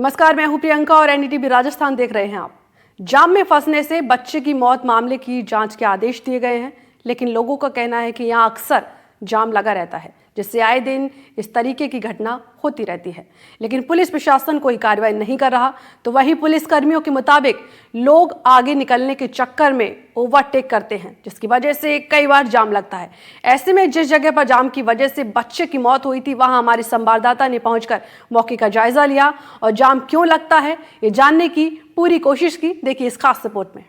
नमस्कार, मैं हूं प्रियंका और एनडीटीवी राजस्थान देख रहे हैं आप। जाम में फंसने से बच्चे की मौत मामले की जांच के आदेश दिए गए हैं, लेकिन लोगों का कहना है कि यहां अक्सर जाम लगा रहता है, जिससे आए दिन इस तरीके की घटना होती रहती है, लेकिन पुलिस प्रशासन कोई कार्रवाई नहीं कर रहा। तो वहीं पुलिस कर्मियों के मुताबिक लोग आगे निकलने के चक्कर में ओवरटेक करते हैं, जिसकी वजह से कई बार जाम लगता है। ऐसे में जिस जगह पर जाम की वजह से बच्चे की मौत हुई थी, वहां हमारे संवाददाता ने पहुंचकर मौके का जायजा लिया और जाम क्यों लगता है ये जानने की पूरी कोशिश की। देखिए इस खास रिपोर्ट में।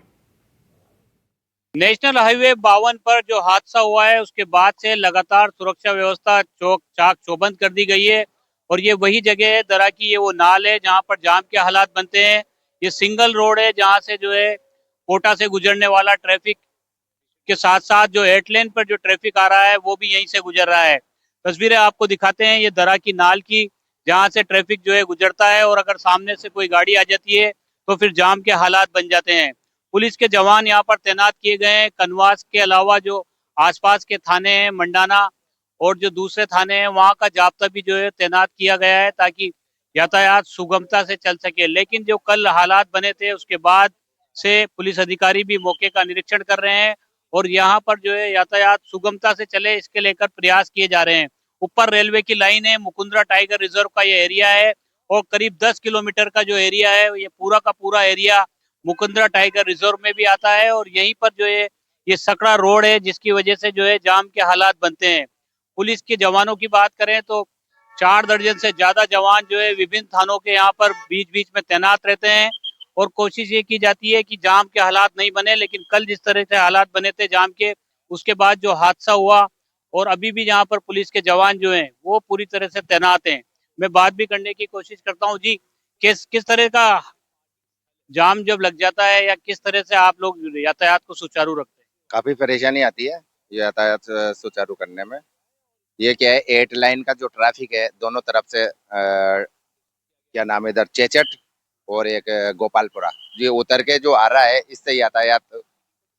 नेशनल हाईवे 52 पर जो हादसा हुआ है उसके बाद से लगातार सुरक्षा व्यवस्था चौक चाक चौबंद कर दी गई है और ये वही जगह है दरा की, ये वो नाल है जहां पर जाम के हालात बनते हैं। ये सिंगल रोड है जहां से जो है कोटा से गुजरने वाला ट्रैफिक के साथ साथ जो 8 लेन पर जो ट्रैफिक आ रहा है वो भी यहीं से गुजर रहा है। तस्वीरें आपको दिखाते हैं ये दरा की नाल की, जहां से ट्रैफिक जो है गुजरता है और अगर सामने से कोई गाड़ी आ जाती है तो फिर जाम के हालात बन जाते हैं। पुलिस के जवान यहाँ पर तैनात किए गए हैं। कनवास के अलावा जो आसपास के थाने हैं, मंडाना और जो दूसरे थाने हैं, वहां का जाब्ता भी जो है तैनात किया गया है ताकि यातायात सुगमता से चल सके। लेकिन जो कल हालात बने थे उसके बाद से पुलिस अधिकारी भी मौके का निरीक्षण कर रहे हैं और यहाँ पर जो है यातायात सुगमता से चले इसके लेकर प्रयास किए जा रहे हैं। ऊपर रेलवे की लाइन है, मुकुंदरा टाइगर रिजर्व का ये एरिया है और करीब 10 किलोमीटर का जो एरिया है ये पूरा का पूरा एरिया मुकुंदरा टाइगर रिजर्व में भी आता है और यहीं पर जो है ये सकड़ा रोड है जिसकी वजह से जो है जाम के हालात बनते हैं। पुलिस के जवानों की बात करें तो 4 दर्जन से ज्यादा जवान जो है विभिन्न थानों के यहाँ पर बीच बीच में तैनात रहते हैं और कोशिश ये की जाती है कि जाम के हालात नहीं बने। लेकिन कल जिस तरह से हालात बने थे जाम के, उसके बाद जो हादसा हुआ और अभी भी यहाँ पर पुलिस के जवान जो हैं वो पूरी तरह से तैनात हैं। मैं बात भी करने की कोशिश करता हूँ। जी, किस तरह का जाम जब लग जाता है या किस तरह से आप लोग यातायात को सुचारू रखते हैं? काफी परेशानी आती है यातायात सुचारू करने में। ये क्या है, 8 लाइन का जो ट्रैफिक है दोनों तरफ से क्या नाम है इधर चेचट और एक गोपालपुरा, ये उतर के जो आ रहा है इससे यातायात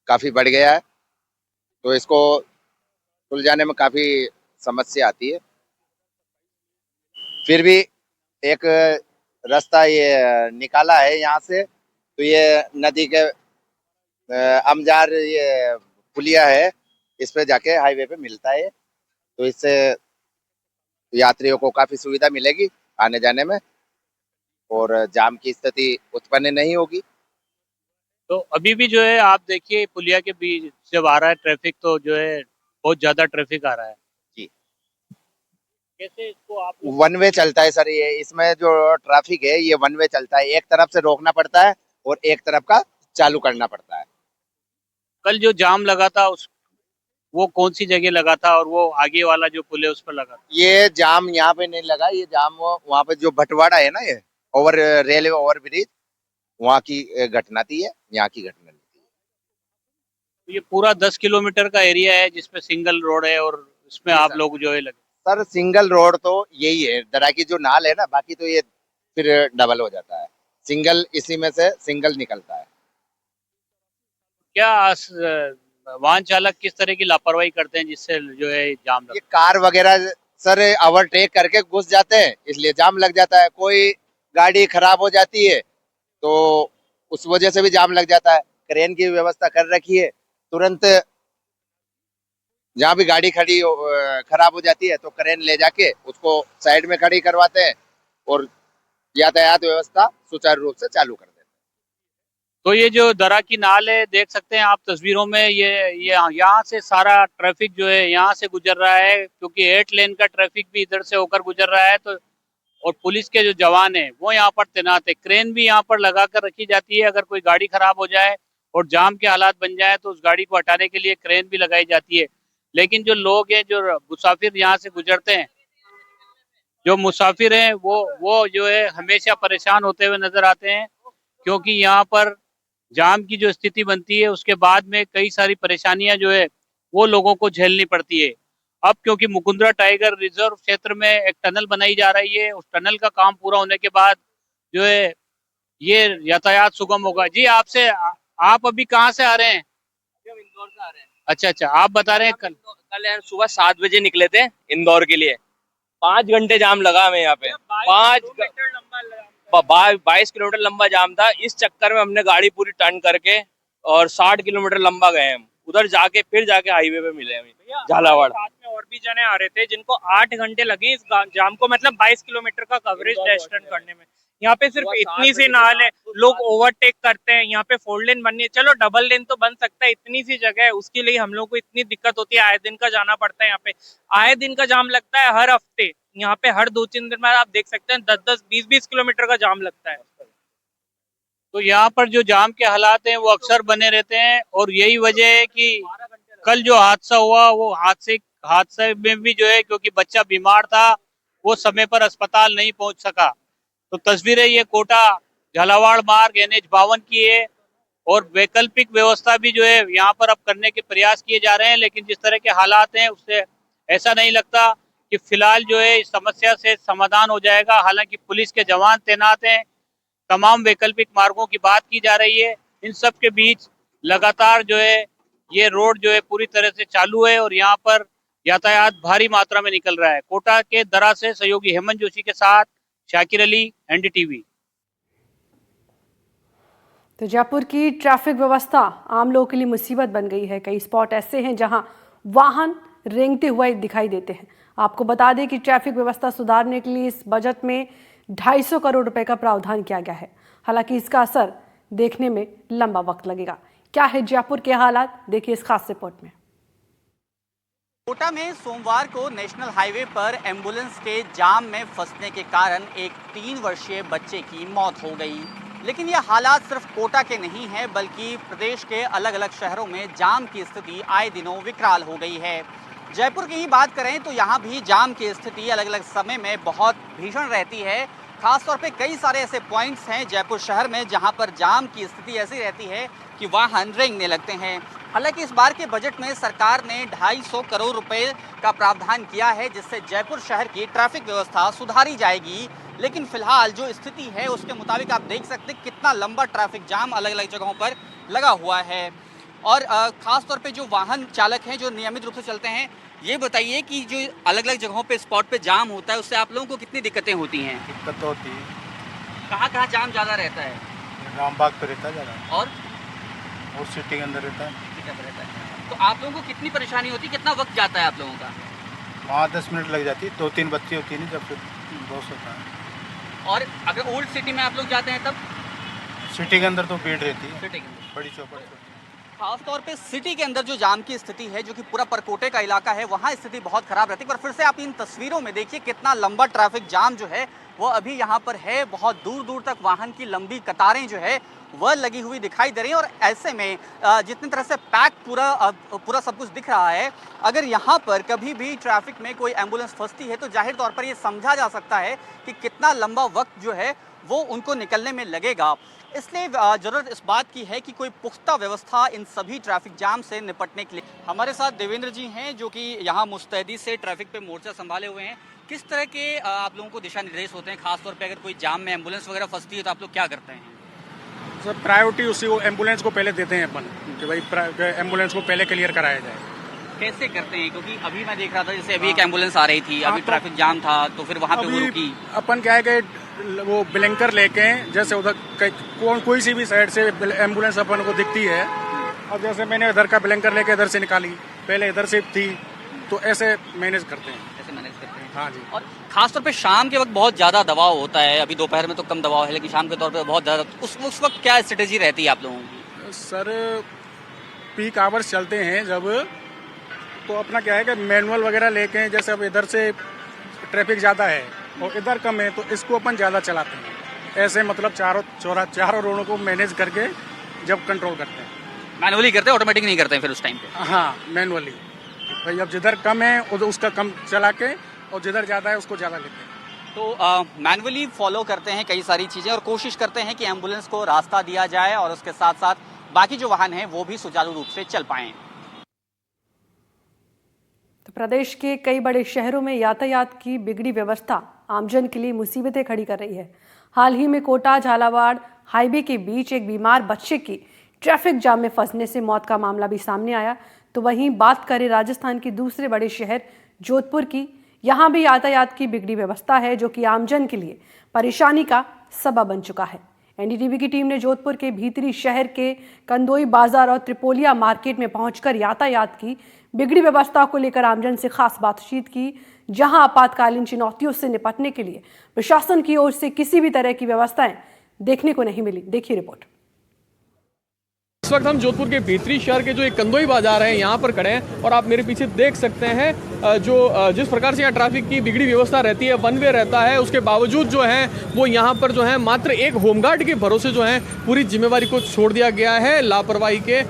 काफी बढ़ गया है, तो इसको सुलझाने में काफी समस्या आती है। फिर भी एक रास्ता ये निकाला है यहाँ से, तो ये नदी के अमजार ये पुलिया है, इस पे जाके हाईवे पे मिलता है, तो इससे यात्रियों को काफी सुविधा मिलेगी आने जाने में और जाम की स्थिति उत्पन्न नहीं होगी। तो अभी भी जो है आप देखिए पुलिया के बीच जब आ रहा है ट्रैफिक तो जो है बहुत ज्यादा ट्रैफिक आ रहा है। जी, कैसे इसको आप लोग वन वे चलता है सर, ये इसमें जो ट्रैफिक है ये वन वे चलता है, एक तरफ से रोकना पड़ता है और एक तरफ का चालू करना पड़ता है। कल जो जाम लगा था उस वो कौन सी जगह लगा था और वो आगे वाला जो पुल है उस पर लगा था? ये जाम यहाँ पे नहीं लगा, ये जाम वहाँ पे जो भटवाड़ा है ना, ये ओवर रेलवे ओवर ब्रिज, वहाँ की घटना थी, ये यहाँ की घटना नहीं थी। तो ये पूरा 10 किलोमीटर का एरिया है जिसपे सिंगल रोड है और इसमें आप लोग जो है लगे। सर सिंगल रोड तो यही है, दरा की जो नाल है ना, बाकी तो ये फिर डबल हो जाता है, सिंगल इसी में से सिंगल निकलता है। क्या वाहन चालक किस तरह की लापरवाही करते हैं जिससे जो है जाम ये लगता कार वगैरह सर ओवरटेक करके घुस जाते हैं, इसलिए जाम लग जाता है। कोई गाड़ी खराब हो जाती है तो उस वजह से भी जाम लग जाता है। क्रेन की व्यवस्था कर रखी है, तुरंत जहाँ भी गाड़ी खड़ी खराब हो जाती है तो क्रेन ले जाके उसको साइड में खड़ी करवाते हैं और यातायात व्यवस्था सुचारू रूप से चालू कर देते हैं। तो ये जो दरा की नाल है देख सकते हैं आप तस्वीरों में, ये यहाँ से सारा ट्रैफिक जो है यहाँ से गुजर रहा है क्योंकि 8 लेन का ट्रैफिक भी इधर से होकर गुजर रहा है। तो और पुलिस के जो जवान हैं वो यहाँ पर तैनात है। क्रेन भी यहाँ पर लगा कर रखी जाती है, अगर कोई गाड़ी खराब हो जाए और जाम के हालात बन जाए तो उस गाड़ी को हटाने के लिए क्रेन भी लगाई जाती है। लेकिन जो लोग हैं, जो मुसाफिर यहाँ से गुजरते हैं, जो मुसाफिर हैं वो जो है हमेशा परेशान होते हुए नजर आते हैं क्योंकि यहाँ पर जाम की जो स्थिति बनती है उसके बाद में कई सारी परेशानियां जो है वो लोगों को झेलनी पड़ती है। अब क्योंकि मुकुंदरा टाइगर रिजर्व क्षेत्र में एक टनल बनाई जा रही है, उस टनल का काम पूरा होने के बाद जो है ये यातायात सुगम होगा। जी, आपसे आप अभी कहाँ से आ रहे हैं? हम इंदौर से आ रहे हैं। अच्छा अच्छा, आप बता रहे हैं कल कल यार सुबह 7 बजे निकले थे इंदौर के लिए, 5 घंटे जाम लगा हमें यहाँ पे। 5 22 किलोमीटर लंबा जाम था। इस चक्कर में हमने गाड़ी पूरी टर्न करके और 60 किलोमीटर लंबा गए हम, उधर जाके फिर जाके हाईवे पे मिले हम झालावाड़। साथ में और भी जने आ रहे थे जिनको 8 घंटे लगे इस जाम को, मतलब 22 किलोमीटर का कवरेज डैश टर्न करने में। यहाँ पे सिर्फ इतनी सी नाल है, लोग ओवरटेक करते हैं। यहाँ पे 4 लेन बननी है, चलो डबल लेन तो बन सकता है, इतनी सी जगह है, उसके लिए हम लोग को इतनी दिक्कत होती है। आए दिन का जाना पड़ता है यहाँ पे, आए दिन का जाम लगता है हर हफ्ते। यहाँ पे हर 2-3 दिन में आप देख सकते हैं 10-10, 20-20 किलोमीटर का जाम लगता है। तो यहाँ पर जो जाम के हालात हैं वो अक्सर बने रहते हैं, और यही वजह है कि कल जो हादसा हुआ वो हादसे में भी जो है, क्योंकि बच्चा बीमार था, वो समय पर अस्पताल नहीं पहुंच सका। तो तस्वीरें ये कोटा झालावाड़ मार्ग NH 52 की है, और वैकल्पिक व्यवस्था भी जो है यहाँ पर अब करने के प्रयास किए जा रहे हैं, लेकिन जिस तरह के हालात हैं उससे ऐसा नहीं लगता कि फिलहाल जो है इस समस्या से समाधान हो जाएगा। हालांकि पुलिस के जवान तैनात हैं, तमाम वैकल्पिक मार्गों की बात की जा रही है। इन सब के बीच लगातार जो है ये रोड जो है पूरी तरह से चालू है, और यहाँ पर यातायात भारी मात्रा में निकल रहा है। कोटा के दरा से सहयोगी हेमंत जोशी के साथ शाकिर अली, NDTV। तो जयपुर की ट्रैफिक व्यवस्था आम लोगों के लिए मुसीबत बन गई है। कई स्पॉट ऐसे हैं जहां वाहन रेंगते हुए दिखाई देते हैं। आपको बता दें कि ट्रैफिक व्यवस्था सुधारने के लिए इस बजट में 250 करोड़ रुपए का प्रावधान किया गया है। हालांकि इसका असर देखने में लंबा वक्त लगेगा। क्या है जयपुर के हालात, देखिए इस खास रिपोर्ट में। कोटा में सोमवार को नेशनल हाईवे पर एम्बुलेंस के जाम में फंसने के कारण एक 3 वर्षीय बच्चे की मौत हो गई। लेकिन ये हालात सिर्फ कोटा के नहीं हैं, बल्कि प्रदेश के अलग अलग शहरों में जाम की स्थिति आए दिनों विकराल हो गई है। जयपुर की ही बात करें तो यहाँ भी जाम की स्थिति अलग अलग समय में बहुत भीषण रहती है। खासतौर पे कई सारे ऐसे पॉइंट्स हैं जयपुर शहर में जहाँ पर जाम की स्थिति ऐसी रहती है कि वाहन रेंगने लगते हैं। हालांकि इस बार के बजट में सरकार ने 250 करोड़ रुपए का प्रावधान किया है, जिससे जयपुर शहर की ट्रैफिक व्यवस्था सुधारी जाएगी। लेकिन फिलहाल जो स्थिति है उसके मुताबिक आप देख सकते हैं कितना लंबा ट्रैफिक जाम अलग अलग जगहों पर लगा हुआ है। और ख़ास तौर पे जो वाहन चालक हैं जो नियमित रूप से चलते हैं, ये बताइए कि जो अलग अलग जगहों पे स्पॉट पे जाम होता है उससे आप लोगों को कितनी दिक्कतें होती हैं? दिक्कत तो होती है। कहाँ जाम ज़्यादा रहता है? रामबाग पे रहता है ज़्यादा, और सिटी के अंदर रहता है। रहता है। तो आप लोगों को कितनी परेशानी होती है, कितना वक्त जाता है आप लोगों का? वहाँ 10 मिनट लग जाती है, 2-3 बच्ची होती है, जब फिर बहुत होता है। और अगर ओल्ड सिटी में आप लोग जाते हैं तब? सिटी के अंदर तो भीड़ रहती है, सिटी के अंदर बड़ी चौपट। खासतौर पे सिटी के अंदर जो जाम की स्थिति है, जो कि पूरा परकोटे का इलाका है, वहाँ स्थिति बहुत खराब रहती है। पर फिर से आप इन तस्वीरों में देखिए कितना लंबा ट्रैफिक जाम जो है वो अभी यहाँ पर है। बहुत दूर दूर तक वाहन की लंबी कतारें जो है वह लगी हुई दिखाई दे रही है। और ऐसे में जितनी तरह से पैक पूरा सब कुछ दिख रहा है, अगर यहाँ पर कभी भी ट्रैफिक में कोई एम्बुलेंस फंसती है तो जाहिर तौर पर ये समझा जा सकता है कि कितना लंबा वक्त जो है वो उनको निकलने में लगेगा। इसलिए ज़रूरत इस बात की है कि कोई पुख्ता व्यवस्था इन सभी ट्रैफिक जाम से निपटने के लिए। हमारे साथ देवेंद्र जी हैं जो कि यहाँ मुस्तैदी से ट्रैफिक पे मोर्चा संभाले हुए हैं। किस तरह के आप लोगों को दिशा निर्देश होते हैं, खासतौर पे अगर कोई जाम में एम्बुलेंस वगैरह फंसती है तो आप लोग क्या करते हैं? सर प्रायोरिटी उसी को एम्बुलेंस को पहले देते हैं अपन, कि भाई एम्बुलेंस को पहले क्लियर कराया जाए। कैसे करते हैं? क्योंकि अभी मैं देख रहा था जैसे अभी एक एम्बुलेंस आ रही थी, अभी ट्रैफिक जाम था तो फिर वहाँ पे वो रुकी। अपन क्या है कि वो ब्लिंकर लेके जैसे उधर कोई सी भी साइड से एम्बुलेंस अपन को दिखती है, और जैसे मैंने इधर का ब्लिंकर लेके इधर से निकाली, पहले इधर से थी, तो ऐसे मैनेज करते हैं। ऐसे मैनेज करते हैं। हाँ जी। और खासतौर पे शाम के वक्त बहुत ज़्यादा दबाव होता है। अभी दोपहर में तो कम दबाव है, लेकिन शाम के तौर पे बहुत ज़्यादा। उस वक्त क्या स्ट्रेटेजी रहती है आप लोगों की? सर पीक आवर्स चलते हैं जब, तो अपना क्या है कि मैनुअल वगैरह लेके, जैसे अब इधर से ट्रैफिक ज़्यादा है और इधर कम है तो इसको अपन ज़्यादा चलाते हैं। ऐसे मतलब चारों रोडों को मैनेज करके जब कंट्रोल करते हैं। मैनुअली करते हैं, ऑटोमेटिक नहीं करते हैं फिर उस टाइम पे? हाँ, मैनुअली। भाई अब जिधर कम है उसका कम चला के, और जिधर ज़्यादा है उसको ज़्यादा लेते हैं। तो मैनुअली फॉलो करते हैं कई सारी चीज़ें, और कोशिश करते हैं कि एम्बुलेंस को रास्ता दिया जाए और उसके साथ साथ बाकी जो वाहन हैं वो भी सुचारू रूप से चल पाएं। तो प्रदेश के कई बड़े शहरों में यातायात की बिगड़ी व्यवस्था आमजन के लिए मुसीबतें खड़ी कर रही है। हाल ही में कोटा झालावाड़ हाईवे के बीच एक बीमार बच्चे की ट्रैफिक जाम में फंसने से मौत का मामला भी सामने आया। तो वहीं बात करें राजस्थान के दूसरे बड़े शहर जोधपुर की, यहाँ भी यातायात की बिगड़ी व्यवस्था है जो कि आमजन के लिए परेशानी का सबब बन चुका है। एनडीटीवी की टीम ने जोधपुर के भीतरी शहर के कंदोई बाजार और त्रिपोलिया मार्केट में पहुंचकर यातायात की बिगड़ी व्यवस्था को लेकर आमजन से खास बातचीत की, जहां आपातकालीन चुनौतियों से निपटने के लिए प्रशासन की ओर से किसी भी तरह की व्यवस्थाएं देखने को नहीं मिली। देखिए रिपोर्ट। इस वक्त हम जोधपुर के भीतरी शहर के जो एक कंदोई बाजार है यहाँ पर खड़े हैं और आप मेरे पीछे देख सकते हैं जिस प्रकार से यहाँ ट्रैफिक की बिगड़ी व्यवस्था रहती है, वन वे रहता है, उसके बावजूद जो है वो यहाँ पर जो है मात्र एक होमगार्ड के भरोसे जो है पूरी जिम्मेवारी को छोड़ दिया गया है लापरवाही के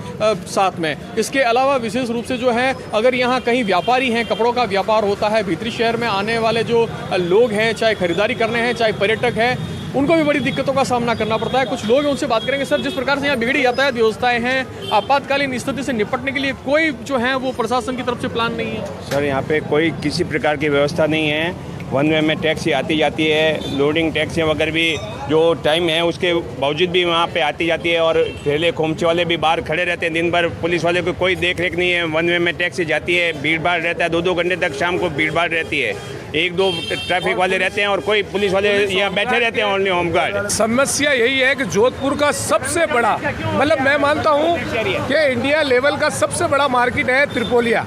साथ में। इसके अलावा विशेष रूप से जो है अगर यहाँ कहीं व्यापारी हैं, कपड़ों का व्यापार होता है, भीतरी शहर में आने वाले जो लोग हैं, चाहे खरीदारी करने हैं, चाहे पर्यटक हैं, उनको भी बड़ी दिक्कतों का सामना करना पड़ता है। कुछ लोग हैं, उनसे बात करेंगे। सर, जिस प्रकार से यहाँ बिगड़ी यातायात व्यवस्थाएं हैं, आपातकालीन स्थिति से निपटने के लिए कोई जो है वो प्रशासन की तरफ से प्लान नहीं है? सर, यहाँ पे कोई किसी प्रकार की व्यवस्था नहीं है। वन वे में टैक्सी आती जाती है, लोडिंग टैक्सियाँ वगैरह भी जो टाइम है उसके बावजूद भी वहाँ पे आती जाती है और ठेले खोमचे वाले भी बाहर खड़े रहते हैं दिन भर। पुलिस वाले को कोई देख रेख नहीं है। वन वे में टैक्सी जाती है, भीड़ भाड़ रहता है, 2-2 घंटे तक शाम को भीड़ भाड़ रहती है। 1-2 ट्रैफिक वाले रहते हैं और कोई पुलिस वाले यहाँ बैठे रहते हैं ओनली होमगार्ड। समस्या यही है कि जोधपुर का सबसे बड़ा, मतलब मैं मानता हूँ कि इंडिया लेवल का सबसे बड़ा मार्केट है त्रिपोलिया,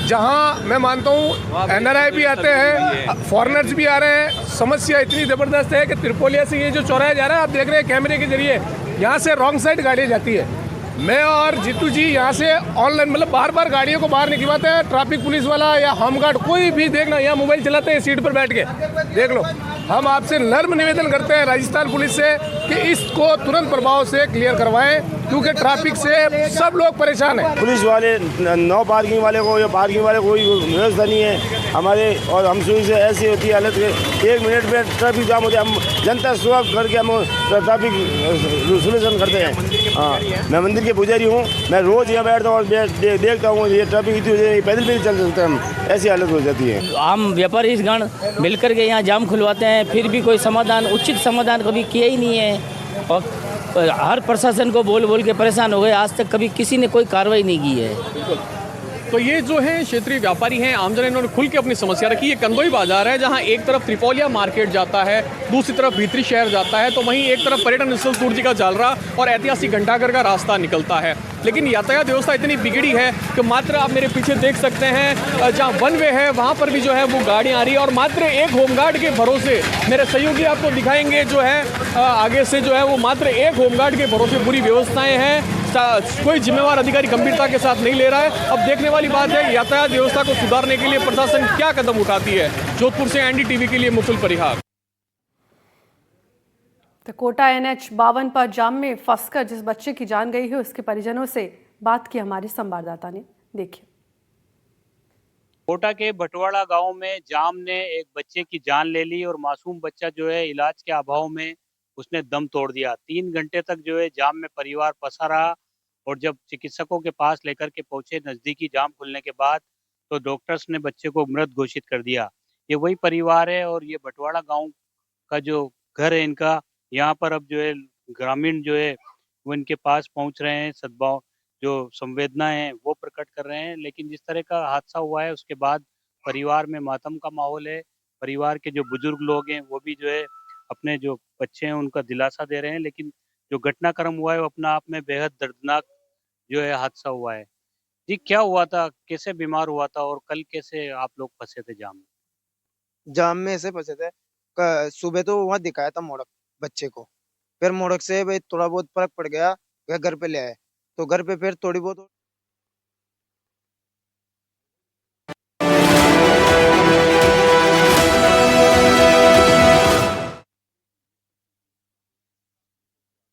जहाँ मैं मानता हूँ NRI भी आते हैं, फॉरेनर्स भी आ रहे हैं। समस्या इतनी ज़बरदस्त है कि त्रिपोलिया से ये जो चौराहा जा रहा है, आप देख रहे हैं कैमरे के जरिए, यहाँ से रॉन्ग साइड गाड़ियाँ जाती है। मैं और जीतू जी यहाँ से ऑनलाइन मतलब बार बार गाड़ियों को बाहर निकलवाते हैं। ट्रैफिक पुलिस वाला या होमगार्ड कोई भी देखना, यहाँ मोबाइल चलाते हैं सीट पर बैठ के, देख लो। हम आपसे नर्म निवेदन करते हैं राजस्थान पुलिस से कि इसको तुरंत प्रभाव से क्लियर करवाएं, क्योंकि ट्रैफिक से सब लोग परेशान हैं। पुलिस वाले नो पार्किंग वाले को या पार्किंग वाले कोई व्यवस्था नहीं है हमारे, और हम शुरू से ऐसी होती है हालत कि 1 मिनट में ट्रैफिक जाम होता है। हम जनता सुलभ करके हम ट्रैफिक सोल्यूशन करते हैं। हाँ, मैं मंदिर के पुजारी हूँ, मैं रोज़ यहाँ बैठता हूँ और देखता हूँ ये ट्रैफिक इतनी पैदल भी नहीं चल सकते हम, ऐसी हालत हो जाती है। आम व्यापारी गण मिलकर के यहाँ जाम खुलवाते हैं, फिर भी कोई समाधान, उचित समाधान कभी किया ही नहीं है और हर प्रशासन को बोल बोल के परेशान हो गए। आज तक कभी किसी ने कोई कार्रवाई नहीं की है। तो ये जो है क्षेत्रीय व्यापारी हैं, आमजन, इन्होंने खुल के अपनी समस्या रखी। ये कंदोई बाजार है जहाँ एक तरफ त्रिपोलिया मार्केट जाता है, दूसरी तरफ भीतरी शहर जाता है, तो वहीं एक तरफ पर्यटन स्थल सूरजी का जालरा और ऐतिहासिक घंटाघर का रास्ता निकलता है। लेकिन यातायात व्यवस्था इतनी बिगड़ी है कि मात्र आप मेरे पीछे देख सकते हैं जहाँ वन वे है वहाँ पर भी जो है वो गाड़ियाँ आ रही है और मात्र एक होमगार्ड के भरोसे, मेरे सहयोगी आपको दिखाएंगे जो है आगे से जो है वो मात्र एक होमगार्ड के भरोसे पूरी व्यवस्थाएँ हैं। कोई जिम्मेवार अधिकारी गंभीरता के साथ नहीं ले रहा है। अब देखने वाली बात है यातायात व्यवस्था को सुधारने के लिए प्रशासन क्या कदम उठाती है। जोधपुर से एनडीटीवी के लिए मुकुल परिहार। तो कोटा NH-52 पर जाम में फंसकर जिस बच्चे की जान गई है उसके परिजनों से बात की हमारे संवाददाता ने। देखिए। कोटा के भटवाड़ा गांव में जाम ने एक बच्चे की जान ले ली और मासूम बच्चा जो है इलाज के अभाव में उसने दम तोड़ दिया। 3 घंटे तक जो है जाम में परिवार फंसा रहा और जब चिकित्सकों के पास लेकर के पहुंचे नजदीकी जाम खुलने के बाद तो डॉक्टर्स ने बच्चे को मृत घोषित कर दिया। ये वही परिवार है और ये भटवाड़ा गांव का जो घर है इनका, यहाँ पर अब जो है ग्रामीण जो है वो इनके पास पहुंच रहे हैं, सद्भाव जो संवेदना है वो प्रकट कर रहे हैं। लेकिन जिस तरह का हादसा हुआ है उसके बाद परिवार में मातम का माहौल है। परिवार के जो बुजुर्ग लोग हैं वो भी जो है अपने जो बच्चे हैं उनका दिलासा दे रहे हैं। लेकिन जो घटनाक्रम हुआ है वो अपना आप में बेहद दर्दनाक जो है हादसा हुआ है। जी, क्या हुआ था, कैसे बीमार हुआ था और कल कैसे आप लोग फंसे थे जाम में? जाम में ऐसे फंसे थे। सुबह तो वहाँ दिखाया था मोड़क बच्चे को, फिर मोड़क से भाई थोड़ा बहुत फर्क पड़ गया, घर पे ले आए तो घर पे फिर थोड़ी बहुत